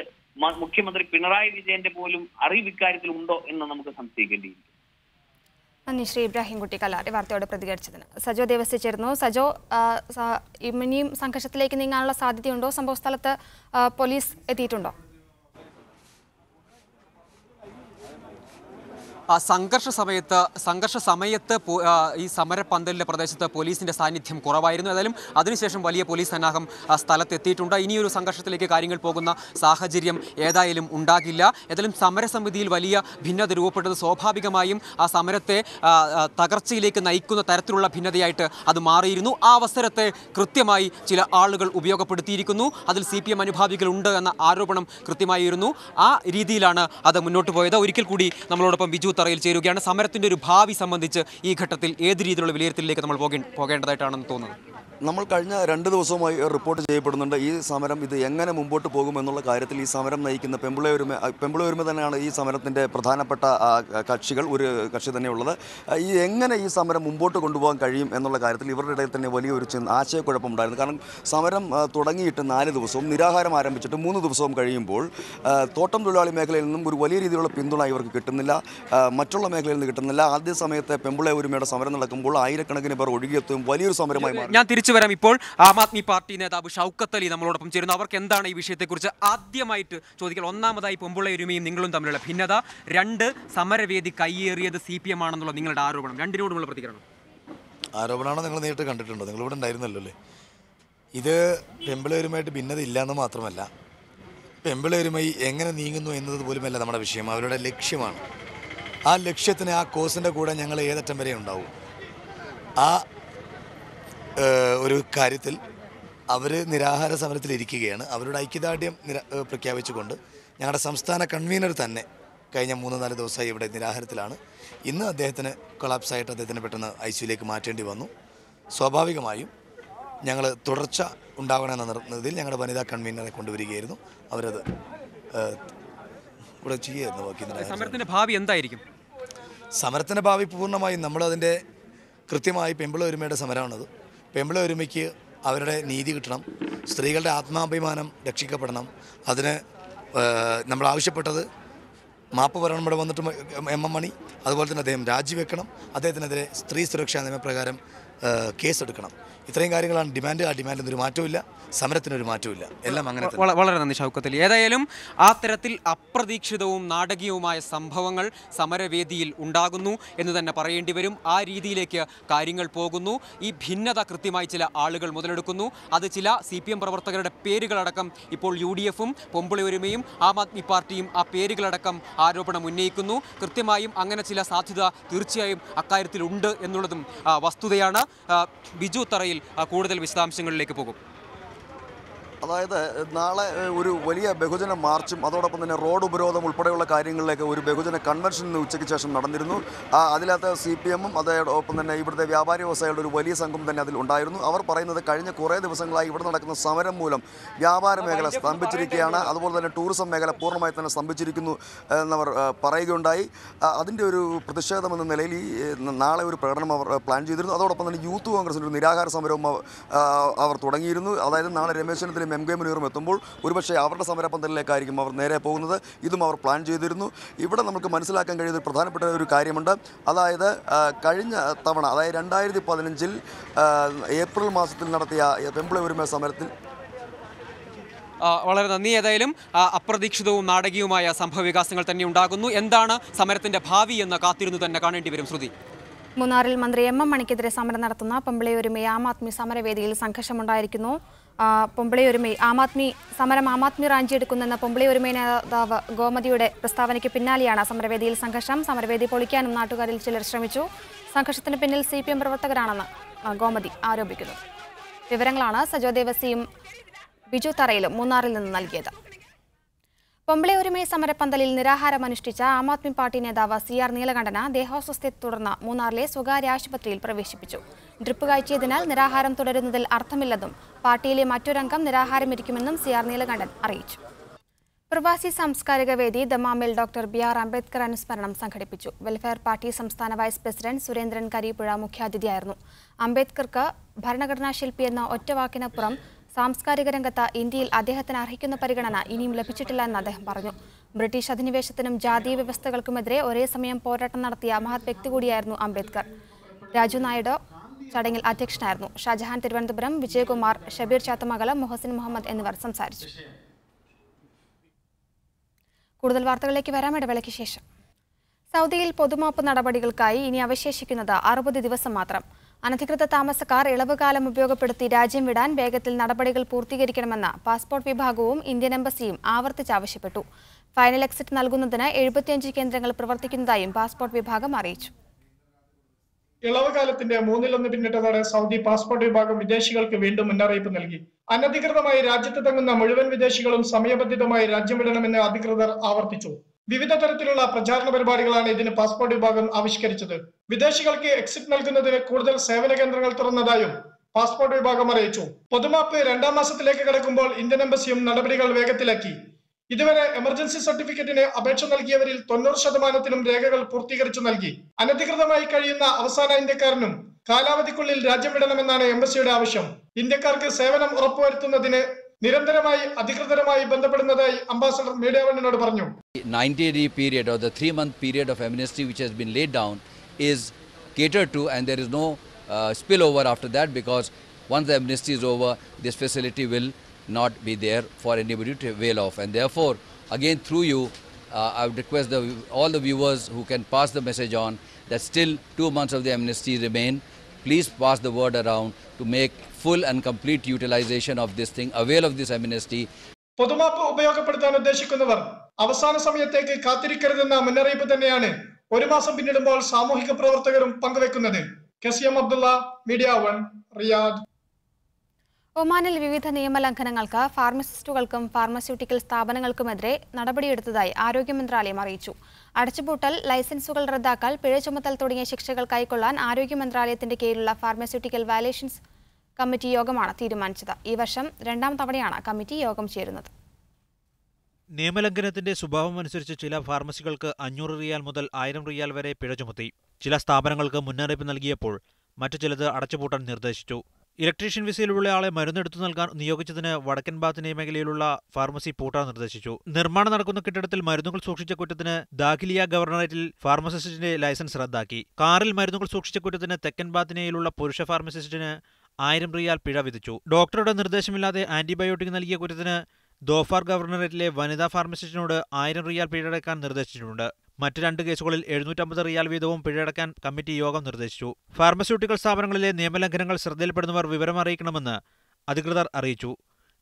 മുഖ്യമന്ത്രി പിണറായി വിജയന്റെ പോലും അറിവ് ഇക്കാര്യത്തിൽ ഉണ്ടോ എന്ന് നമുക്ക് സംശയിക്കേണ്ടിയിരിക്കും. നന്ദി ശ്രീ ഇബ്രാഹിംകുട്ടി കലാർ വാർത്തയോട് പ്രതികരിച്ചതിന്. സജോ ദേവസ്യ ചേർന്നു. സജോ, ഇനിയും സംഘർഷത്തിലേക്ക് നീങ്ങാനുള്ള സാധ്യതയുണ്ടോ? സംഭവസ്ഥലത്ത് പോലീസ് എത്തിയിട്ടുണ്ടോ? സംഘർഷ സമയത്ത് ഈ സമരപന്തലിൻ്റെ പ്രദേശത്ത് പോലീസിൻ്റെ സാന്നിധ്യം കുറവായിരുന്നു. ഏതായാലും അതിനുശേഷം വലിയ പോലീസ് സന്നാഹം സ്ഥലത്തെത്തിയിട്ടുണ്ട്. ഇനിയൊരു സംഘർഷത്തിലേക്ക് കാര്യങ്ങൾ പോകുന്ന സാഹചര്യം ഏതായാലും ഉണ്ടാകില്ല. ഏതായാലും സമരസമിതിയിൽ വലിയ ഭിന്നത രൂപപ്പെട്ടത് സ്വാഭാവികമായും ആ സമരത്തെ തകർച്ചയിലേക്ക് നയിക്കുന്ന തരത്തിലുള്ള ഭിന്നതയായിട്ട് അത് മാറിയിരുന്നു. ആ അവസരത്തെ കൃത്യമായി ചില ആളുകൾ ഉപയോഗപ്പെടുത്തിയിരിക്കുന്നു. അതിൽ CPM അനുഭാവികളുണ്ട് എന്ന ആരോപണം കൃത്യമായിരുന്നു. ആ രീതിയിലാണ് അത് മുന്നോട്ട് പോയത്. ഒരിക്കൽ കൂടി നമ്മളോടൊപ്പം ബിജു തറയിൽ ചേരുകയാണ്. സമരത്തിൻ്റെ ഒരു ഭാവി സംബന്ധിച്ച് ഈ ഘട്ടത്തിൽ ഏത് രീതിയിലുള്ള വിലയിരുത്തലിലേക്ക് നമ്മൾ പോകേണ്ടതായിട്ടാണെന്ന് തോന്നുന്നത്? നമ്മൾ കഴിഞ്ഞ 2 ദിവസമായി റിപ്പോർട്ട് ചെയ്യപ്പെടുന്നുണ്ട് ഈ സമരം ഇത് എങ്ങനെ മുമ്പോട്ട് പോകുമെന്നുള്ള കാര്യത്തിൽ. ഈ സമരം നയിക്കുന്ന പെമ്പിള ഒരുമ തന്നെയാണ് ഈ സമരത്തിൻ്റെ പ്രധാനപ്പെട്ട കക്ഷികൾ. ഒരു കക്ഷി തന്നെയുള്ളത്. എങ്ങനെ ഈ സമരം മുമ്പോട്ട് കൊണ്ടുപോകാൻ കഴിയും എന്നുള്ള കാര്യത്തിൽ ഇവരുടെ ഇടയിൽ തന്നെ വലിയൊരു ആശയക്കുഴപ്പമുണ്ടായിരുന്നു. കാരണം സമരം തുടങ്ങിയിട്ട് 4 ദിവസവും നിരാഹാരം ആരംഭിച്ചിട്ട് 3 ദിവസവും കഴിയുമ്പോൾ തോട്ടം തൊഴിലാളി മേഖലയിൽ നിന്നും ഒരു വലിയ രീതിയിലുള്ള പിന്തുണ ഇവർക്ക് കിട്ടുന്നില്ല. മറ്റുള്ള മേഖലയിൽ നിന്ന് കിട്ടുന്നില്ല. ആദ്യ സമയത്ത് പെമ്പിള ഒരുമയുടെ സമരം നടക്കുമ്പോൾ ആയിരക്കണക്കിന് പേർ ഒഴുകിയെത്തും വലിയൊരു സമരമായി മാറി. ഞാൻ തിരിച്ചു വരാം. ഇപ്പോൾ ആം ആദ്മി പാർട്ടി നേതാവ് ഷൗക്കത്ത് അലി നമ്മളോടൊപ്പം ചേരുന്നു. അവർക്ക് എന്താണ് ഈ വിഷയത്തെക്കുറിച്ച് ആദ്യമായിട്ട് ചോദിക്കാൻ? ഒന്നാമതായി പെമ്പിള ഒരുമയും നിങ്ങളും തമ്മിലുള്ള ഭിന്നത, 2 സമരവേദി കയ്യേറിയത് CPM ആണെന്നുള്ള നിങ്ങളുടെ ആരോപണം, രണ്ടിനോടുമുള്ള പ്രതികരണം. ആരോപണമാണോ നിങ്ങൾ നേരിട്ട് കണ്ടിട്ടുണ്ടോ? നിങ്ങളിവിടെ ഉണ്ടായിരുന്നല്ലോ അല്ലേ? ഇത് പെമ്പിള ഒരുമയായിട്ട് ഭിന്നത ഇല്ലയെന്ന് മാത്രമല്ല, പെമ്പിള ഒരുമ എങ്ങനെ നീങ്ങുന്നു എന്നത് പോലുമല്ല നമ്മുടെ വിഷയം. അവരുടെ ലക്ഷ്യമാണ്. ആ ലക്ഷ്യത്തിന്, ആ കോസിൻ്റെ കൂടെ ഞങ്ങൾ ഏതറ്റം വരെ ഉണ്ടാവും. ആ ഒരു കാര്യത്തിൽ അവർ നിരാഹാര സമരത്തിലിരിക്കുകയാണ്. അവരുടെ ഐക്യദാർഢ്യം പ്രഖ്യാപിച്ചുകൊണ്ട് ഞങ്ങളുടെ സംസ്ഥാന കൺവീനർ തന്നെ കഴിഞ്ഞ 3-4 ദിവസമായി ഇവിടെ നിരാഹാരത്തിലാണ്. ഇന്ന് അദ്ദേഹത്തിന് കൊളാപ്സായിട്ട് അദ്ദേഹത്തിന് പെട്ടെന്ന് ICUലേക്ക് മാറ്റേണ്ടി വന്നു. സ്വാഭാവികമായും ഞങ്ങൾ തുടർച്ച ഉണ്ടാകണമെന്ന നിർന്നതിൽ ഞങ്ങളുടെ വനിതാ കൺവീനറെ കൊണ്ടുവരികയായിരുന്നു. അവരത് ഇവിടെ ചെയ്യുമായിരുന്നു. ബാക്കി സമരത്തിൻ്റെ ഭാവി എന്തായിരിക്കും? സമരത്തിൻ്റെ ഭാവി പൂർണ്ണമായും നമ്മളതിൻ്റെ കൃത്യമായി പെമ്പിള ഒരുമയുടെ സമരമാണത്. പെമ്പിള ഒരുമയ്ക്ക് അവരുടെ നീതി കിട്ടണം. സ്ത്രീകളുടെ ആത്മാഭിമാനം രക്ഷിക്കപ്പെടണം. അതിന് നമ്മൾ ആവശ്യപ്പെട്ടത് മാപ്പ് പറയണം. ഇവിടെ വന്നിട്ട് MM മണി, അതുപോലെ തന്നെ അദ്ദേഹം രാജിവെക്കണം. അദ്ദേഹത്തിനെതിരെ സ്ത്രീ സുരക്ഷാ നിയമപ്രകാരം കേസെടുക്കണം. ഇത്രയും കാര്യങ്ങളാണ് ഡിമാൻഡ്. ആ ഡിമാൻഡിനൊരു മാറ്റമില്ല, സമരത്തിനൊരു മാറ്റമില്ല. എല്ലാം അങ്ങനെ. വളരെ നന്ദി ഷൗക്കത്ത് അലി. ഏതായാലും ആ തരത്തിൽ അപ്രതീക്ഷിതവും നാടകീയവുമായ സംഭവങ്ങൾ സമരവേദിയിൽ ഉണ്ടാകുന്നു എന്ന് തന്നെ പറയേണ്ടി വരും. ആ രീതിയിലേക്ക് കാര്യങ്ങൾ പോകുന്നു. ഈ ഭിന്നത കൃത്യമായി ചില ആളുകൾ മുതലെടുക്കുന്നു. അത് ചില CPM പ്രവർത്തകരുടെ പേരുകളടക്കം ഇപ്പോൾ UDF-ഉം പെമ്പിള ഒരുമയും ആം ആദ്മി പാർട്ടിയും ആ പേരുകളടക്കം ആരോപണം ഉന്നയിക്കുന്നു. കൃത്യമായും അങ്ങനെ ചില സാധ്യത തീർച്ചയായും അക്കാര്യത്തിലുണ്ട് എന്നുള്ളതും വസ്തുതയാണ്. ബിജു തറയിൽ കൂടുതൽ വിശദാംശങ്ങളിലേക്ക് പോകും. അതായത് നാളെ ഒരു വലിയ ബഹുജന മാർച്ചും അതോടൊപ്പം തന്നെ റോഡ് ഉപരോധം ഉൾപ്പെടെയുള്ള കാര്യങ്ങളിലേക്ക് ഒരു ബഹുജന കൺവെൻഷൻ ഇന്ന് ഉച്ചയ്ക്ക് ശേഷം നടന്നിരുന്നു. അതിനകത്ത് CPM-ഉം അതോടൊപ്പം തന്നെ ഇവിടുത്തെ വ്യാപാരി വ്യവസായികളുടെ ഒരു വലിയ സംഘം തന്നെ അതിൽ ഉണ്ടായിരുന്നു. അവർ പറയുന്നത് കഴിഞ്ഞ കുറേ ദിവസങ്ങളായി ഇവിടെ നടക്കുന്ന സമരം മൂലം വ്യാപാര മേഖല സ്തംഭിച്ചിരിക്കുകയാണ്. അതുപോലെ തന്നെ ടൂറിസം മേഖല പൂർണ്ണമായി തന്നെ സ്തംഭിച്ചിരിക്കുന്നു എന്നവർ പറയുകയുണ്ടായി. അതിൻ്റെ ഒരു പ്രതിഷേധമെന്ന നിലയിൽ നാളെ ഒരു പ്രകടനം അവർ പ്ലാൻ ചെയ്തിരുന്നു. അതോടൊപ്പം തന്നെ യൂത്ത് കോൺഗ്രസിൻ്റെ ഒരു നിരാഹാര സമരവും അവർ തുടങ്ങിയിരുന്നു. അതായത് നാളെ രമേശ് ചെന്നിത്തലയും MK മുനീറും എത്തുമ്പോൾ ഒരുപക്ഷെ അവരുടെ സമരപന്തലിലേക്കായിരിക്കും അവർ നേരെ പോകുന്നത്. ഇതും അവർ പ്ലാൻ ചെയ്തിരുന്നു. ഇവിടെ നമുക്ക് മനസ്സിലാക്കാൻ കഴിയുന്ന ഒരു പ്രധാനപ്പെട്ട ഒരു കാര്യമുണ്ട്. അതായത് കഴിഞ്ഞ തവണ, അതായത് 2015 ഏപ്രിൽ മാസത്തിൽ നടത്തിയ പെമ്പിള ഒരുമ സമരത്തിൽ വളരെ നന്ദി. ഏതായാലും അപ്രതീക്ഷിതവും നാടകീയവുമായ സംഭവ വികാസങ്ങൾ തന്നെ ഉണ്ടാകുന്നു. എന്താണ് സമരത്തിൻ്റെ ഭാവി എന്ന് കാത്തിരുന്നു തന്നെ കാണേണ്ടി വരും. ശ്രുതി. മൂന്നാറിൽ മന്ത്രി MM മണിക്കെതിരെ സമരം നടത്തുന്ന പെമ്പിള ഒരുമ ആം ആദ്മി സമരവേദിയിൽ സംഘർഷമുണ്ടായിരിക്കുന്നു. പെമ്പിള ഒരുമ ആം ആദ്മി റാഞ്ചിയെടുക്കുന്നെന്ന പെമ്പിള ഒരുമ നേതാവ് ഗോമതിയുടെ പ്രസ്താവനയ്ക്ക് പിന്നാലെയാണ് സമരവേദിയിൽ സംഘർഷം. സമരവേദി പൊളിക്കാനും നാട്ടുകാരിൽ ചിലർ ശ്രമിച്ചു. സംഘർഷത്തിന് പിന്നിൽ CPM പ്രവർത്തകരാണെന്ന് ഗോമതി ആരോപിക്കുന്നു. വിവരങ്ങളാണ് സജോ ദേവസിയും ബിജു തറയിലും മൂന്നാറിൽ നിന്ന് നൽകിയത്. പെമ്പിള ഒരുമ സമരപ്പന്തലിൽ നിരാഹാരമനുഷ്ഠിച്ച ആം ആദ്മി പാർട്ടി നേതാവ് CR നീലകണ്ഠന് ദേഹാസ്വസ്ഥയെ തുടർന്ന് മൂന്നാറിലെ സ്വകാര്യ ആശുപത്രിയിൽ പ്രവേശിപ്പിച്ചു. ഡ്രിപ്പ് കയറ്റിയതിനാൽ നിരാഹാരം തുടരുന്നതിൽ അർത്ഥമില്ലെന്നും പാർട്ടിയിലെ മറ്റൊരംഗം നിരാഹാരമിരിക്കുമെന്നും CR നീലകണ്ഠൻ അറിയിച്ചു. പ്രവാസി സാംസ്കാരിക വേദി ദമാമിൽ ഡോക്ടർ BR അംബേദ്കർ അനുസ്മരണം സംഘടിപ്പിച്ചു. വെൽഫെയർ പാർട്ടി സംസ്ഥാന വൈസ് പ്രസിഡന്റ് സുരേന്ദ്രൻ കരിപ്പുഴ മുഖ്യാതിഥിയായിരുന്നു. അംബേദ്കർക്ക് ഭരണഘടനാ ശില്പി എന്ന ഒറ്റവാക്കിനപ്പുറം സാംസ്കാരിക രംഗത്ത് ഇന്ത്യയിൽ അദ്ദേഹത്തിന് അർഹിക്കുന്ന പരിഗണന ഇനിയും ലഭിച്ചിട്ടില്ല എന്ന് അദ്ദേഹം പറഞ്ഞു. ബ്രിട്ടീഷ് അധിനിവേശത്തിനും ജാതീയ വ്യവസ്ഥകൾക്കുമെതിരെ ഒരേ സമയം പോരാട്ടം നടത്തിയ മഹത് വ്യക്തി കൂടിയായിരുന്നു അംബേദ്കർ. രാജു നായിഡു ചടങ്ങിൽ അധ്യക്ഷനായിരുന്നു. ഷാജഹാൻ തിരുവനന്തപുരം, വിജയകുമാർ, ഷബീർ ചാത്തമംഗലം, മുഹസിൻ മുഹമ്മദ് എന്നിവർ സംസാരിച്ചു. കൂടുതൽ വാർത്തകളിലേക്ക് വരാം ഇടവേളയ്ക്ക് ശേഷം. സൗദിയിൽ പൊതുമാപ്പ് നടപടികൾക്കായി ഇനി അവശേഷിക്കുന്നത് 60 ദിവസം മാത്രം. അനധികൃത താമസക്കാർ ഇളവുകാലം ഉപയോഗപ്പെടുത്തി രാജ്യം വിടാൻ വേഗത്തിൽ നടപടികൾ പൂർത്തീകരിക്കണമെന്ന് പാസ്പോർട്ട് വിഭാഗവും ഇന്ത്യൻ എംബസിയും ആവർത്തിച്ചാവശ്യപ്പെട്ടു. ഫൈനൽ എക്സിറ്റ് നൽകുന്നതിന് 75 കേന്ദ്രങ്ങൾ പ്രവർത്തിക്കുന്നതായും പാസ്പോർട്ട് വിഭാഗം അറിയിച്ചു. ഇളവ് കാലത്തിന്റെ 1/3 പിന്നിട്ടതോടെ സൗദി പാസ്പോർട്ട് വിഭാഗം വിദേശികൾക്ക് വീണ്ടും മുന്നറിയിപ്പ് നൽകി. അനധികൃതമായി രാജ്യത്ത് തങ്ങുന്ന മുഴുവൻ വിദേശികളും സമയബന്ധിതമായി രാജ്യം വിടണമെന്ന് അധികൃതർ ആവർത്തിച്ചു. വിവിധ തരത്തിലുള്ള പ്രചാരണ പരിപാടികളാണ് ഇതിന് പാസ്പോർട്ട് വിഭാഗം ആവിഷ്കരിച്ചത്. വിദേശികൾക്ക് എക്സിറ്റ് നൽകുന്നതിന് കൂടുതൽ സേവന കേന്ദ്രങ്ങൾ തുറന്നതായും പാസ്പോർട്ട് വിഭാഗം അറിയിച്ചു. പൊതുമാപ്പ് 2ാം മാസത്തിലേക്ക് കടക്കുമ്പോൾ ഇന്ത്യൻ എംബസിയും നടപടികൾ വേഗത്തിലാക്കി. ഇതുവരെ എമർജൻസി സർട്ടിഫിക്കറ്റിന് അപേക്ഷ നൽകിയവരിൽ 90% രേഖകൾ പൂർത്തീകരിച്ചു നൽകി. അനധികൃതമായി കഴിയുന്ന അവസാന ഇന്ത്യക്കാരനും കാലാവധിക്കുള്ളിൽ രാജ്യം വിടണമെന്നാണ് എംബസിയുടെ ആവശ്യം. ഇന്ത്യക്കാർക്ക് സേവനം ഉറപ്പുവരുത്തുന്നതിന് നിരന്തരമായി അധികൃതരുമായി ബന്ധപ്പെടുന്നതായി അംബാസഡർ മീഡിയ വണ്ണിനോട് പറഞ്ഞു. 90-day period or the 3-month period of amnesty which has been laid down is catered to, and there is no spillover after that, because once the amnesty is over, this facility will not be there for anybody to avail of. And therefore, again through you, I would request all the viewers who can pass the message on that still 2 months of the amnesty remain. Please pass the word around to make full and complete utilization of this thing, avail of this amnesty. പൊതുമാപ്പ് ഉപയോഗപ്പെടുത്താൻ ഉദ്ദേശിക്കുന്നവർ അവസാന സമയത്തേക്ക് കാത്തിരിക്കരുതെന്ന മുന്നറിയിപ്പ് തന്നെയാണ് 1 മാസം പിന്നിടുമ്പോൾ സാമൂഹിക പ്രവർത്തകരും പങ്കുവെക്കുന്നത്. കെസിഎം അബ്ദുള്ള, മീഡിയ 1, റിയാദ്. ഒമാനിൽ വിവിധ നിയമലംഘനങ്ങൾക്ക് ഫാർമസിസ്റ്റുകൾക്കും ഫാർമസ്യൂട്ടിക്കൽ സ്ഥാപനങ്ങൾക്കുമെതിരെ നടപടിയെടുത്തതായി ആരോഗ്യ മന്ത്രാലയം അറിയിച്ചു. അടച്ചുപൂട്ടൽ, ലൈസൻസുകൾ റദ്ദാക്കൽ, പിഴ ചുമത്തൽ തുടങ്ങിയ ശിക്ഷകൾ കൈക്കൊള്ളാൻ ആരോഗ്യ മന്ത്രാലയത്തിന്റെ കീഴിലുള്ള ഫാർമസ്യൂട്ടിക്കൽ വയലേഷൻസ് കമ്മിറ്റി യോഗമാണ് തീരുമാനിച്ചത്. ഈ വർഷം 2ാം തവണയാണ് കമ്മിറ്റി യോഗം ചേരുന്നത്. നിയമലംഘനത്തിന്റെ സ്വഭാവം അനുസരിച്ച് ചില ഫാർമസികൾക്ക് 500 റിയാൽ മുതൽ 1000 റിയാൽ വരെ പിഴ ചുമത്തി. ചില സ്ഥാപനങ്ങൾക്ക് മുന്നറിയിപ്പ് നൽകിയപ്പോൾ മറ്റു ചിലത് അടച്ചുപൂട്ടാൻ നിർദ്ദേശിച്ചു. ഇലക്ട്രീഷ്യൻ വിസയിലുള്ള ആളെ മരുന്നെടുത്തു നൽകാൻ നിയോഗിച്ചതിന് വടക്കൻ ബാത്ത് മേഖലയിലുള്ള ഫാർമസി പൂട്ടാൻ നിർദ്ദേശിച്ചു. നിർമ്മാണം നടക്കുന്ന കെട്ടിടത്തിൽ മരുന്നുകൾ സൂക്ഷിച്ച കുറ്റത്തിന് ദാഖിലിയ ഗവർണറേറ്റിൽ ഫാർമസിസ്റ്റിന്റെ ലൈസൻസ് റദ്ദാക്കി. കാറിൽ മരുന്നുകൾ സൂക്ഷിച്ച കുറ്റത്തിന് തെക്കൻ ബാത്തിനയിലുള്ള പുരുഷ ഫാർമസിസ്റ്റിന് 1000 റിയാൽ പിഴ വിധിച്ചു. ഡോക്ടറുടെ നിർദ്ദേശമില്ലാതെ ആന്റിബയോട്ടിക് നൽകിയ കുറ്റത്തിന് ദോഫാർ ഗവർണറേറ്റിലെ വനിതാ ഫാർമസിസ്റ്റിനോട് 1000 റിയാൽ പിഴയടക്കാൻ നിർദ്ദേശിച്ചിട്ടുണ്ട്. മറ്റ് 2 കേസുകളിൽ 750 റിയാൽ വീതവും പിഴയടക്കാൻ കമ്മിറ്റി യോഗം നിർദ്ദേശിച്ചു. ഫാർമസ്യൂട്ടിക്കൽ സ്ഥാപനങ്ങളിലെ നിയമലംഘനങ്ങൾ ശ്രദ്ധയിൽപ്പെടുന്നവർ വിവരം അറിയിക്കണമെന്ന് അധികൃതർ അറിയിച്ചു.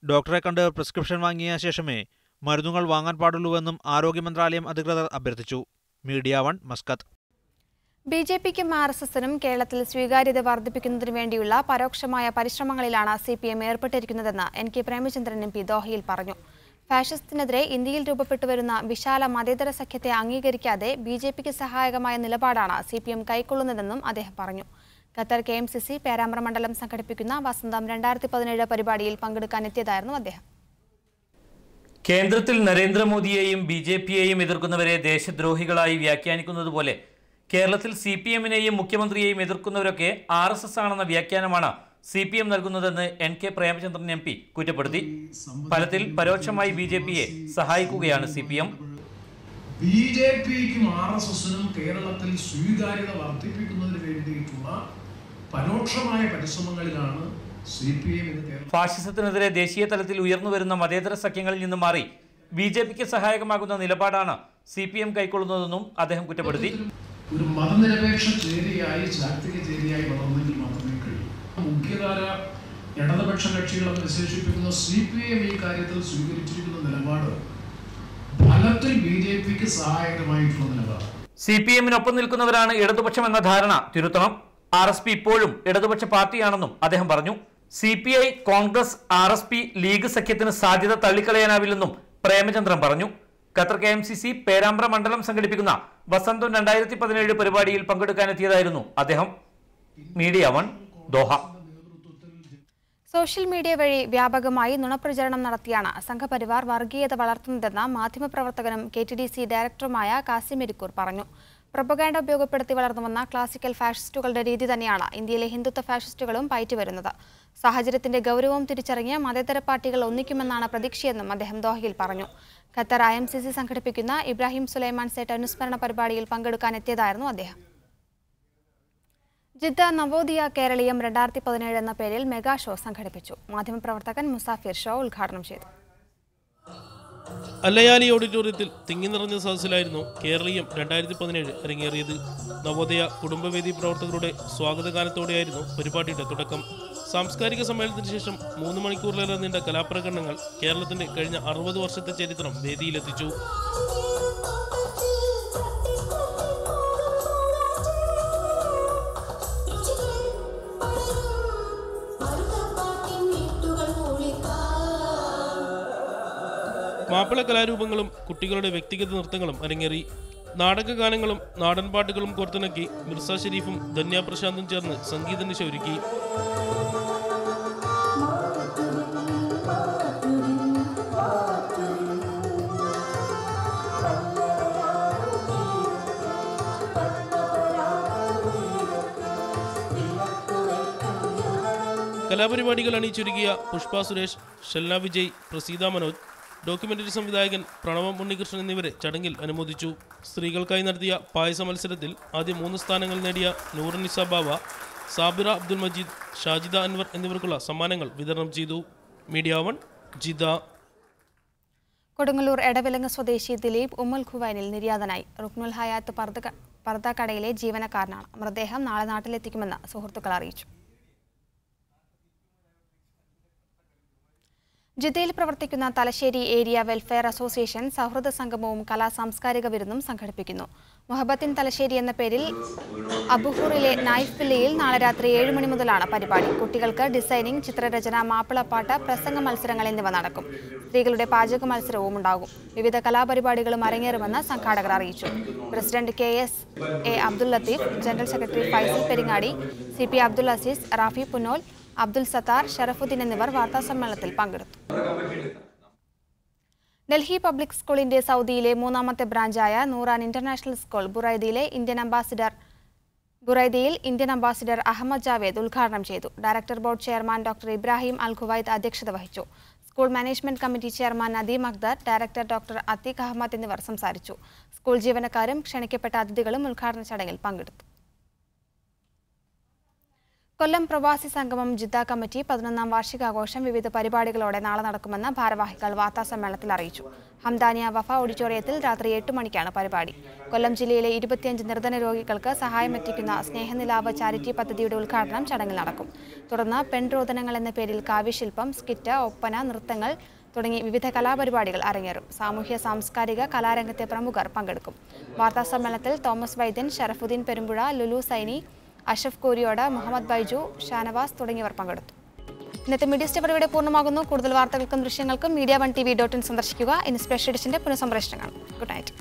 ഡോക്ടറെ കണ്ട് പ്രിസ്ക്രിപ്ഷൻ വാങ്ങിയ ശേഷമേ മരുന്നുകൾ വാങ്ങാൻ പാടുള്ളൂവെന്നും ആരോഗ്യ മന്ത്രാലയം അധികൃതർ അഭ്യർത്ഥിച്ചു. Media 1, Muscat. ബിജെപിക്കും RSSനും കേരളത്തിൽ സ്വീകാര്യത വർദ്ധിപ്പിക്കുന്നതിനു വേണ്ടിയുള്ള പരോക്ഷമായ പരിശ്രമങ്ങളിലാണ് CPM ഏർപ്പെട്ടിരിക്കുന്നതെന്ന് NK പ്രേമചന്ദ്രൻ MP ദോഹയിൽ പറഞ്ഞു. ഫാഷിസത്തിനെതിരെ ഇന്ത്യയിൽ രൂപപ്പെട്ടുവരുന്ന വിശാല മതേതര സഖ്യത്തെ അംഗീകരിക്കാതെ ബിജെപിക്ക് സഹായകമായ നിലപാടാണ് CPM കൈക്കൊള്ളുന്നതെന്നും അദ്ദേഹം പറഞ്ഞു. ഖത്തർ KMCC പേരാമ്പ്ര മണ്ഡലം സംഘടിപ്പിക്കുന്ന വസന്തം 2017 പരിപാടിയിൽ പങ്കെടുക്കാനെത്തിയതായിരുന്നു അദ്ദേഹം. കേന്ദ്രത്തിൽ നരേന്ദ്രമോദിയെയും BJPയെയും എതിർക്കുന്നവരെ ദേശദ്രോഹികളായി വ്യാഖ്യാനിക്കുന്നതുപോലെ കേരളത്തിൽ CPMനെയും മുഖ്യമന്ത്രിയെയും എതിർക്കുന്നവരൊക്കെ RSS ആണെന്ന വ്യാഖ്യാനമാണ് CPM നൽകുന്നതെന്ന് NK പ്രേമചന്ദ്രൻ MP കുറ്റപ്പെടുത്തി. ഫലത്തിൽ പരോക്ഷമായി BJPയെ സഹായിക്കുകയാണ് CPM. BJPക്കും RSSനും കേരളത്തിൽ സ്വീകാര്യത വർദ്ധിപ്പിക്കുന്നതിന് വേണ്ടിയിട്ടുള്ള പരോക്ഷമായ പരിശ്രമങ്ങളിലാണ് CPM ഇന്ന് ഫാഷിസത്തിനെതിരെ ദേശീയ തലത്തിൽ ഉയർന്നുവരുന്ന മതേതര സഖ്യങ്ങളിൽ നിന്ന് മാറി BJPക്ക് സഹായകമാകുന്ന നിലപാടാണ് CPM കൈക്കൊള്ളുന്നതെന്നും അദ്ദേഹം കുറ്റപ്പെടുത്തി. ഒരു മതനിരപേക്ഷ ചേരിയായി, ശാക്തിക ചേരിയായി വളർന്നെങ്കിൽ മാത്രമേ കഴിയൂ. മുഖ്യധാര ഇടതുപക്ഷ കക്ഷികളെന്ന് വിശേഷിപ്പിക്കുന്ന CPM ഈ കാര്യത്തിൽ സ്വീകരിച്ചിരിക്കുന്ന നിലപാട് ഫലത്തിൽ BJPക്ക് സഹായകരമായിട്ടുള്ള നിലപാട്. CPMനൊപ്പം നിൽക്കുന്നവരാണ് ഇടതുപക്ഷം എന്ന ധാരണ തിരുത്തണം. RSP ഇപ്പോഴും ഇടതുപക്ഷ പാർട്ടിയാണെന്നും അദ്ദേഹം പറഞ്ഞു. CPI, കോൺഗ്രസ്, RSP, ലീഗ് സഖ്യത്തിന് സാധ്യത തള്ളിക്കളയാനാവില്ലെന്നും പ്രേമചന്ദ്രൻ പറഞ്ഞു. ഖത്തർ KMCC പേരാമ്പ്ര മണ്ഡലം സംഘടിപ്പിക്കുന്ന വസന്തം 2017 പരിപാടിയിൽ പങ്കെടുക്കാനെത്തിയതായിരുന്നു അദ്ദേഹം. Media 1, Doha. സോഷ്യൽ മീഡിയ വഴി വ്യാപകമായി നുണപ്രചരണം നടത്തിയാണ് സംഘപരിവാർ വർഗീയത വളർത്തുന്നതെന്ന് മാധ്യമപ്രവർത്തകനും KTDC ഡയറക്ടറുമായ കാസിം എരിക്കൂർ പറഞ്ഞു. പ്രൊപ്പഗാൻഡ ഉപയോഗപ്പെടുത്തി വളർന്നുവന്ന ക്ലാസിക്കൽ ഫാഷിസ്റ്റുകളുടെ രീതി തന്നെയാണ് ഇന്ത്യയിലെ ഹിന്ദുത്വ ഫാഷിസ്റ്റുകളും പയറ്റിവരുന്നത്. സാഹചര്യത്തിന്റെ ഗൗരവം തിരിച്ചറിഞ്ഞ് മതേതര പാർട്ടികൾ ഒന്നിക്കുമെന്നാണ് പ്രതീക്ഷയെന്നും അദ്ദേഹം ദോഹയിൽ പറഞ്ഞു. ഖത്തർ IMCC സംഘടിപ്പിക്കുന്ന ഇബ്രാഹിം സുലൈമാൻ സേട്ട് അനുസ്മരണ പരിപാടിയിൽ പങ്കെടുക്കാനെത്തിയതായിരുന്നു അദ്ദേഹം. ജിദ്ദ നവോദിയ കേരളീയം 2017 എന്ന പേരിൽ മെഗാ ഷോ സംഘടിപ്പിച്ചു. മാധ്യമപ്രവർത്തകൻ മുസാഫിർ ഷോ ഉദ്ഘാടനം ചെയ്തു. അല്ലയാലി ഓഡിറ്റോറിയത്തിൽ തിങ്ങി നിറഞ്ഞ സദസ്സിലായിരുന്നു കേരളീയം 2017 അരങ്ങേറിയത്. നവോദയ കുടുംബവേദി പ്രവർത്തകരുടെ സ്വാഗതഗാനത്തോടെയായിരുന്നു പരിപാടിയുടെ തുടക്കം. സാംസ്കാരിക സമ്മേളനത്തിന് ശേഷം 3 മണിക്കൂറിലേറെ നീണ്ട കലാപ്രകടനങ്ങൾ കേരളത്തിന്റെ കഴിഞ്ഞ 60 വർഷത്തെ ചരിത്രം വേദിയിലെത്തിച്ചു. മാപ്പിള കലാരൂപങ്ങളും കുട്ടികളുടെ വ്യക്തിഗത നൃത്തങ്ങളും അരങ്ങേറി. നാടകഗാനങ്ങളും നാടൻപാട്ടുകളും കോർത്തിണക്കി മിർസ ഷെരീഫും ധന്യ പ്രശാന്തും ചേർന്ന് സംഗീത നിശ ഒരുക്കി. കലാപരിപാടികൾ അണിയിച്ചൊരുക്കിയ പുഷ്പ സുരേഷ്, ഷെൽന വിജയ്, പ്രസീത മനോജ്, ഡോക്യുമെന്ററി സംവിധായകൻ പ്രണവം ഉണ്ണികൃഷ്ണൻ എന്നിവരെ ചടങ്ങിൽ അനുമോദിച്ചു. സ്ത്രീകൾക്കായി നടത്തിയ പായസ മത്സരത്തിൽ ആദ്യം 3 സ്ഥാനങ്ങൾ നേടിയ നൂറുനിസ ബാവ, സാബിറ അബ്ദുൽ മജീദ്, ഷാജിദ അൻവർ എന്നിവർക്കുള്ള സമ്മാനങ്ങൾ വിതരണം ചെയ്തു. Media 1 Jeddah. കൊടുങ്ങല്ലൂർ എടവിലങ്ങ് സ്വദേശി ദിലീപ് ഉമ്മൽ ഖുവൈനിൽ നിര്യാതനായി. റുക്നുൽ ഹയാത്ത് പർദ്ദക്കടയിലെ ജീവനക്കാരനാണ്. മൃതദേഹം നാളെ നാട്ടിലെത്തിക്കുമെന്ന് സുഹൃത്തുക്കൾ അറിയിച്ചു. ജിദ്ദയിൽ പ്രവർത്തിക്കുന്ന തലശ്ശേരി ഏരിയ വെൽഫെയർ അസോസിയേഷൻ സൗഹൃദ സംഗമവും കലാസാംസ്കാരിക വിരുന്നും സംഘടിപ്പിക്കുന്നു. മുഹബത്തിൻ തലശ്ശേരി എന്ന പേരിൽ അബുഹൂറിലെ നൈഫ് വില്ലയിൽ നാളെ രാത്രി 7 മണി മുതലാണ് പരിപാടി. കുട്ടികൾക്ക് ഡിസൈനിംഗ്, ചിത്രരചന, മാപ്പിളപ്പാട്ട്, പ്രസംഗ മത്സരങ്ങൾ എന്നിവ നടക്കും. സ്ത്രീകളുടെ പാചക മത്സരവും ഉണ്ടാകും. വിവിധ കലാപരിപാടികളും അരങ്ങേറുമെന്ന് സംഘാടകർ അറിയിച്ചു. President KSA Abdul Latheef, general secretary Faisal Peringady, CP Abdul Azeez, Rafi Punnol, Abdul Sathar, Sharafuddin എന്നിവർ വാർത്താസമ്മേളനത്തിൽ പങ്കെടുത്തു. ഡൽഹി പബ്ലിക് സ്കൂളിന്റെ സൗദിയിലെ 3ാമത്തെ ബ്രാഞ്ചായ നൂറാൻ ഇന്റർനാഷണൽ സ്കൂൾ ബുറൈദയിൽ ഇന്ത്യൻ അംബാസിഡർ അഹമ്മദ് ജാവേദ് ഉദ്ഘാടനം ചെയ്തു. Director board chairman doctor Ibrahim Al Khuwaid അധ്യക്ഷത വഹിച്ചു. School management committee chairman Nadeem Akhtar, director doctor Atheeq Ahmed എന്നിവർ സംസാരിച്ചു. സ്കൂൾ ജീവനക്കാരും ക്ഷണിക്കപ്പെട്ട അതിഥികളും ഉദ്ഘാടന ചടങ്ങിൽ പങ്കെടുത്തു. കൊല്ലം പ്രവാസി സംഗമം ജിദ്ദ കമ്മിറ്റി 11ാം വാർഷികാഘോഷം വിവിധ പരിപാടികളോടെ നാളെ നടക്കുമെന്ന് ഭാരവാഹികൾ വാർത്താസമ്മേളനത്തിൽ അറിയിച്ചു. ഹംദാനിയ വഫ ഓഡിറ്റോറിയത്തിൽ രാത്രി 8 മണിക്കാണ് പരിപാടി. കൊല്ലം ജില്ലയിലെ 25 നിർധന രോഗികൾക്ക് സഹായമെത്തിക്കുന്ന സ്നേഹനിലാവ് ചാരിറ്റി പദ്ധതിയുടെ ഉദ്ഘാടനം ചടങ്ങിൽ നടക്കും. തുടർന്ന് പെൺരോദനങ്ങൾ എന്ന പേരിൽ കാവ്യശില്പം, സ്കിറ്റ്, ഒപ്പന, നൃത്തങ്ങൾ തുടങ്ങി വിവിധ കലാപരിപാടികൾ അരങ്ങേറും. സാമൂഹ്യ സാംസ്കാരിക കലാരംഗത്തെ പ്രമുഖർ പങ്കെടുക്കും. വാർത്താസമ്മേളനത്തിൽ തോമസ് വൈദ്യൻ, ഷറഫുദ്ദീൻ പെരുമ്പുഴ, ലുലു സൈനി, അഷഫ് കോരിയോട്, മുഹമ്മദ് ബൈജു, ഷാനവാസ് തുടങ്ങിയവർ പങ്കെടുത്തു. ഇന്നത്തെ മീഡിയ സ്റ്റേപ്പ് ഇവിടെ പൂർണ്ണമാകുന്നു. കൂടുതൽ വാർത്തകൾക്കും ദൃശ്യങ്ങൾക്കും media1tv.in സന്ദർശിക്കുക. ഇനി സ്പെഷ്യൽ എഡിഷന്റെ പുനഃസംപ്രേഷണം കാണാം. Good night.